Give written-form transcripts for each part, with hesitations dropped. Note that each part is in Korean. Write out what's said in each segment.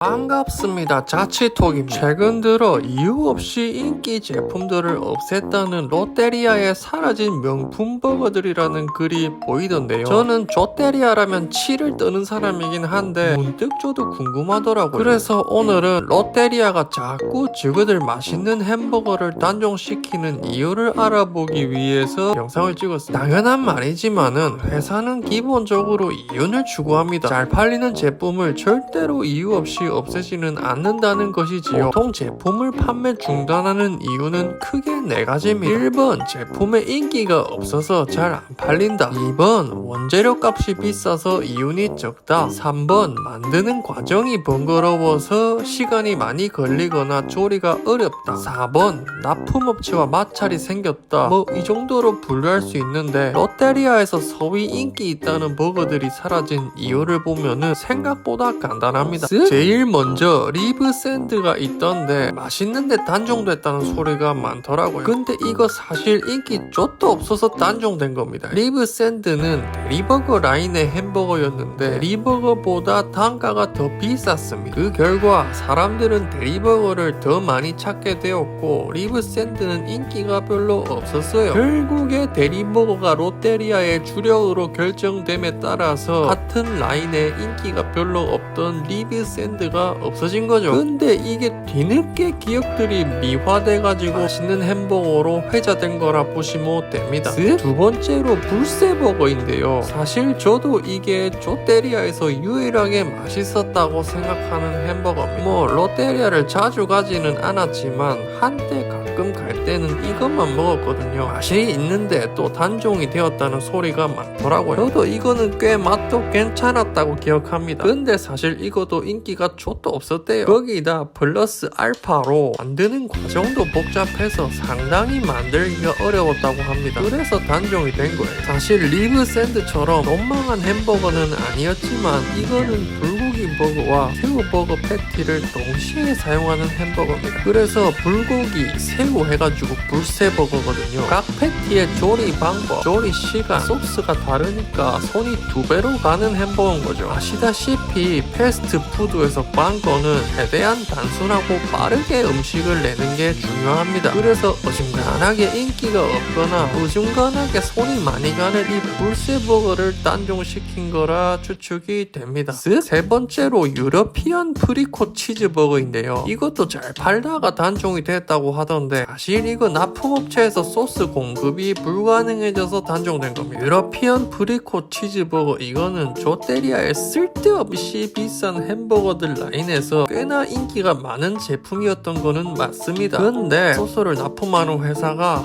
반갑습니다. 자취톡입니다. 최근 들어 이유 없이 인기 제품들을 없앴다는 롯데리아의 사라진 명품 버거들이라는 글이 보이던데요. 저는 롯데리아라면 치를 떠는 사람이긴 한데 문득 저도 궁금하더라고요. 그래서 오늘은 롯데리아가 자꾸 저그들 맛있는 햄버거를 단종시키는 이유를 알아보기 위해서 영상을 찍었습니다. 당연한 말이지만은 회사는 기본적으로 이윤을 추구합니다. 잘 팔리는 제품을 절대로 이유 없이 없애지는 않는다는 것이지요. 보통 제품을 판매 중단하는 이유는 크게 4가지입니다. 1번 제품의 인기가 없어서 잘 안 팔린다. 2번 원재료 값이 비싸서 이윤이 적다. 3번 만드는 과정이 번거로워서 시간이 많이 걸리거나 조리가 어렵다. 4번 납품업체와 마찰이 생겼다. 이 정도로 분류할 수 있는데 롯데리아에서 소위 인기 있다는 버거들이 사라진 이유를 보면은 생각보다 간단합니다. 제일 먼저 리브 샌드가 있던데 맛있는데 단종됐다는 소리가 많더라고요. 근데 이거 사실 인기 쫓도 없어서 단종된 겁니다. 리브 샌드는 대리버거 라인의 햄버거였는데 대리버거보다 단가가 더 비쌌습니다. 그 결과 사람들은 대리버거를 더 많이 찾게 되었고 리브 샌드는 인기가 별로 없었어요. 결국에 대리버거가 롯데리아의 주력으로 결정됨에 따라서 같은 라인의 인기가 별로 없던 리브 샌드가 없어진 거죠. 근데 이게 뒤늦게 기업들이 미화돼가지고 맛있는 햄버거로 회자된 거라 보시면 됩니다. 두 번째로 불새버거인데요. 사실 저도 이게 롯데리아에서 유일하게 맛있었다고 생각하는 햄버거입니다. 롯데리아를 자주 가지는 않았지만 한때 가끔 갈 때는 이것만 먹었거든요. 맛이 있는데 또 단종이 되었다는 소리가 많더라고요. 저도 이거는 꽤 맛도 괜찮았다고 기억합니다. 근데 사실 이것도 인기가 좆도 없었대요. 거기다 플러스 알파로 만드는 과정도 복잡해서 상당히 만들기가 어려웠다고 합니다. 그래서 단종이 된 거예요. 사실 리브 샌드처럼 원망한 햄버거는 아니었지만 이거는 불고기 버거와 새우 버거 패티를 동시에 사용하는 햄버거입니다. 그래서 불고기, 새우 해가지고 불새버거거든요. 각 패티의 조리 방법, 조리 시간, 소스가 다르니까 손이 2배로 가는 햄버거인 거죠. 아시다시피 패스트푸드에서 빵거는 최대한 단순하고 빠르게 음식을 내는 게 중요합니다. 그래서 어중간하게 인기가 없거나 어중간하게 손이 많이 가는 이 불새버거를 단종시킨 거라 추측이 됩니다. 세 번째로 유러피언 프리코 치즈버거인데요. 이것도 잘 팔다가 단종이 됐다고 하던데 사실 이거 납품업체에서 소스 공급이 불가능해져서 단종된 겁니다. 유러피언 프리코 치즈버거 이거는 롯데리아의 쓸데없이 비싼 햄버거들 라인에서 꽤나 인기가 많은 제품이었던 거는 맞습니다. 근데 소스를 납품하는 회사가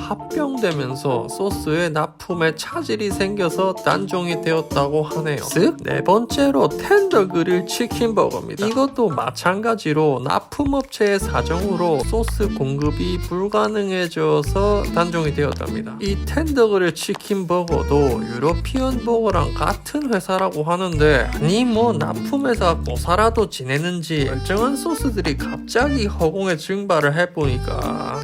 합병되면서 소스의 납품에 차질이 생겨서 단종이 되었다고 하네요. 네 번째로 텐더 그릴 치킨 버거입니다. 이것도 마찬가지로 납품업체의 사정으로 소스 공급이 불가능해져서 단종이 되었답니다. 이 텐더 그릴 치킨 버거도 유러피언 버거랑 같은 회사라고 하는데 아니 납품회사 고사라도 지내는지 멀쩡한 소스들이 갑자기 허공에 증발을 해보니까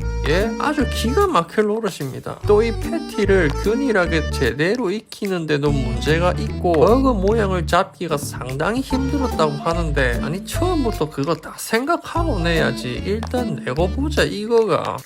아주 기가 막힐 노릇입니다. 또 이 패티를 균일하게 제대로 익히는데도 문제가 있고 버거 모양을 잡기가 상당히 힘들었다고 하는데 아니 처음부터 그거 다 생각하고 내야지. 일단 내고 보자 이거가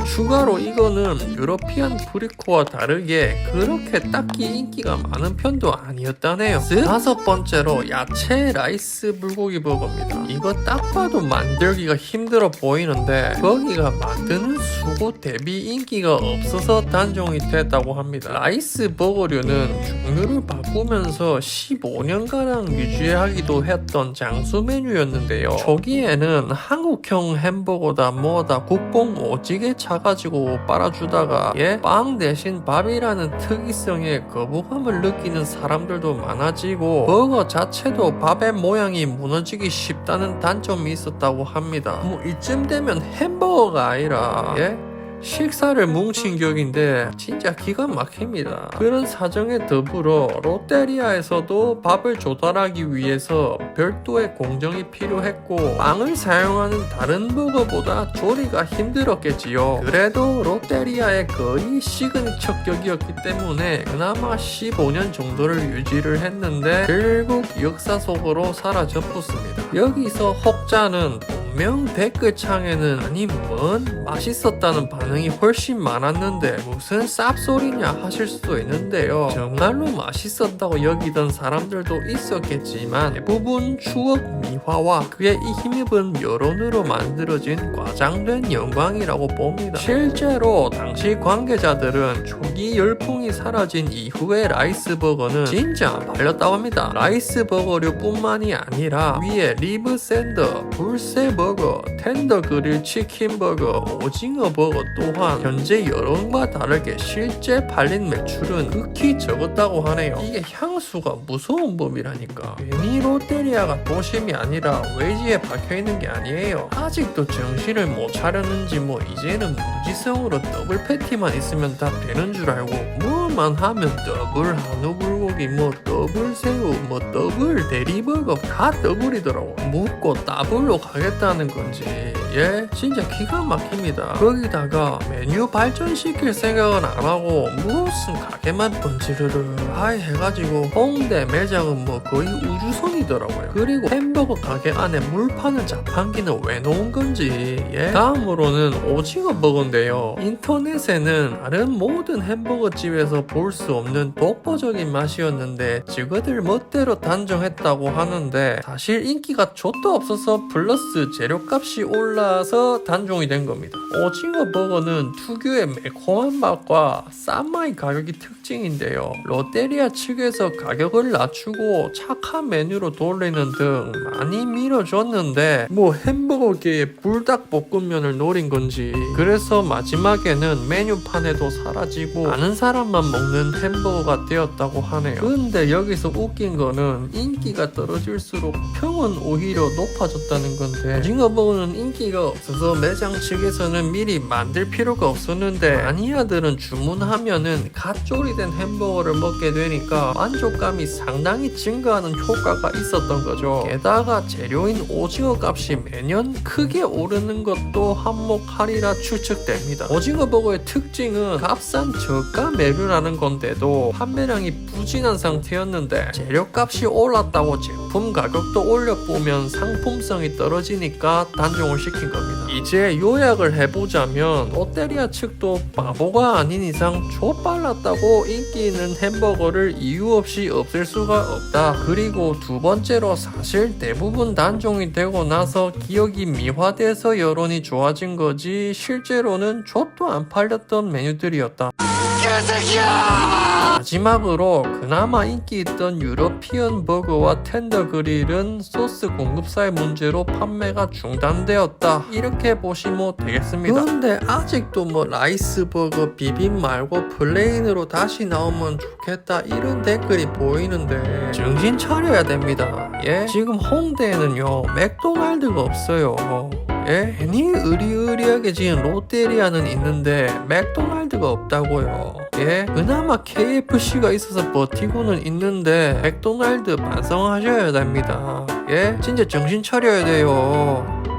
추가로 이거는 유러피안 프리코와 다르게 그렇게 딱히 인기가 많은 편도 아니었다네요. 다섯 번째로 야채 라이스 불고기 버거입니다. 이거 딱 봐도 만들기가 힘들어 보이는데 거기가 만드는 수고 대비 인기가 없어서 단종이 됐다고 합니다. 라이스 버거류는 종류를 바꾸면서 15년가량 유지하기도 했던 장수 메뉴였는데요. 초기에는 한국형 햄버거다 뭐다 국뽕 오지게 차가지고 빨아주다가 빵 대신 밥이라는 특이성에 거부감을 느끼는 사람들도 많아지고 버거 자체도 밥의 모양이 무너지기 쉽다는 단점이 있었다고 합니다. 이쯤 되면 햄버거가 아니라 식사를 뭉친 격인데 진짜 기가 막힙니다. 그런 사정에 더불어 롯데리아에서도 밥을 조달하기 위해서 별도의 공정이 필요했고 빵을 사용하는 다른 버거보다 조리가 힘들었겠지요. 그래도 롯데리아의 거의 시그니처격이었기 때문에 그나마 15년 정도를 유지를 했는데 결국 역사 속으로 사라져 붙습니다. 여기서 혹자는 분명 댓글창에는 아니 뭔 맛있었다는 반응이 훨씬 많았는데 무슨 쌉소리냐 하실 수도 있는데요. 정말로 맛있었다고 여기던 사람들도 있었겠지만 대부분 추억 미화와 그에 힘입은 여론으로 만들어진 과장된 영광이라고 봅니다. 실제로 당시 관계자들은 초기 열풍이 사라진 이후의 라이스버거는 진짜 안 팔렸다고 합니다. 라이스버거류 뿐만이 아니라 위에 리브 샌더, 불새버거, 텐더 그릴 치킨버거, 오징어 버거 또한 현재 여론과 다르게 실제 팔린 매출은 극히 적었다고 하네요. 이게 향수가 무서운 법이라니까. 괜히 롯데리아가 도심이 아니라 외지에 박혀있는 게 아니에요. 아직도 정신을 못 차렸는지 뭐 이제는 무지성으로 더블 패티만 있으면 다 되는 줄 알고 뭐만 하면 더블 한우 불고기 뭐 더블 새우 뭐 더블 대리버거 다 더블이더라고. 묻고 더블로 가겠다는 건지 진짜 기가 막힙니다. 거기다가 메뉴 발전시킬 생각은 안 하고 무슨 가게만 번지르르 하이 해가지고 홍대 매장은 뭐 거의 우주선이더라고요. 그리고 햄버거 가게 안에 물 파는 자판기는 왜 놓은 건지. 다음으로는 오징어 버거인데요. 인터넷에는 다른 모든 햄버거 집에서 볼 수 없는 독보적인 맛이었는데 직원들 멋대로 단정했다고 하는데 사실 인기가 좆도 없어서 플러스 재료값이 올라서 단종이 된 겁니다. 오징어 버거는 특유의 매콤한 맛과 싼 마이 가격이 특징인데요. 롯데리아 측에서 가격을 낮추고 착한 메뉴로 돌리는 등 많이 밀어줬는데 뭐 햄버거계의 불닭볶음면을 노린 건지 그래서 마지막에는 메뉴판에도 사라지고 아는 사람만 먹는 햄버거가 되었다고 하네요. 근데 여기서 웃긴 거는 인기가 떨어질수록 평은 오히려 높아졌다는 건데 오징어 버거는 인기가 없어서 매장 측에서는 미리 만들 필요가 없었는데 마니아들은 주문하면은 갓 조리된 햄버거를 먹게 되니까 만족감이 상당히 증가하는 효과가 있었던 거죠. 게다가 재료인 오징어 값이 매년 크게 오르는 것도 한몫하리라 추측됩니다. 오징어 버거의 특징은 값싼 저가 메뉴라는 건데도 판매량이 부진한 상태였는데 재료값이 올랐다고 제품 가격도 올려보면 상품성이 떨어지니까 단종을 시킨 겁니다. 이제 요약을 해보자면 롯데리아 측도 바보가 아닌 이상 좆발랐다고 인기 있는 햄버거를 이유 없이 없앨 수가 없다. 그리고 두 번째로 사실 대부분 단종이 되고 나서 기억이 미화돼서 여론이 좋아진 거지 실제로는 좆도 안 팔렸던 메뉴들이었다. 마지막으로 그나마 인기 있던 유러피언 버거와 텐더 그릴은 소스 공급사의 문제로 판매가 중단되었다. 이렇게 보시면 되겠습니다. 그런데 아직도 뭐 라이스 버거 비빔 말고 플레인으로 다시 나오면 좋겠다 이런 댓글이 보이는데 정신 차려야 됩니다. 지금 홍대에는요 맥도날드가 없어요. 괜히 의리의리하게 지은 롯데리아는 있는데 맥도날드가 없다고요. 그나마 KFC가 있어서 버티고는 있는데 맥도날드 반성하셔야 됩니다. 진짜 정신 차려야 돼요.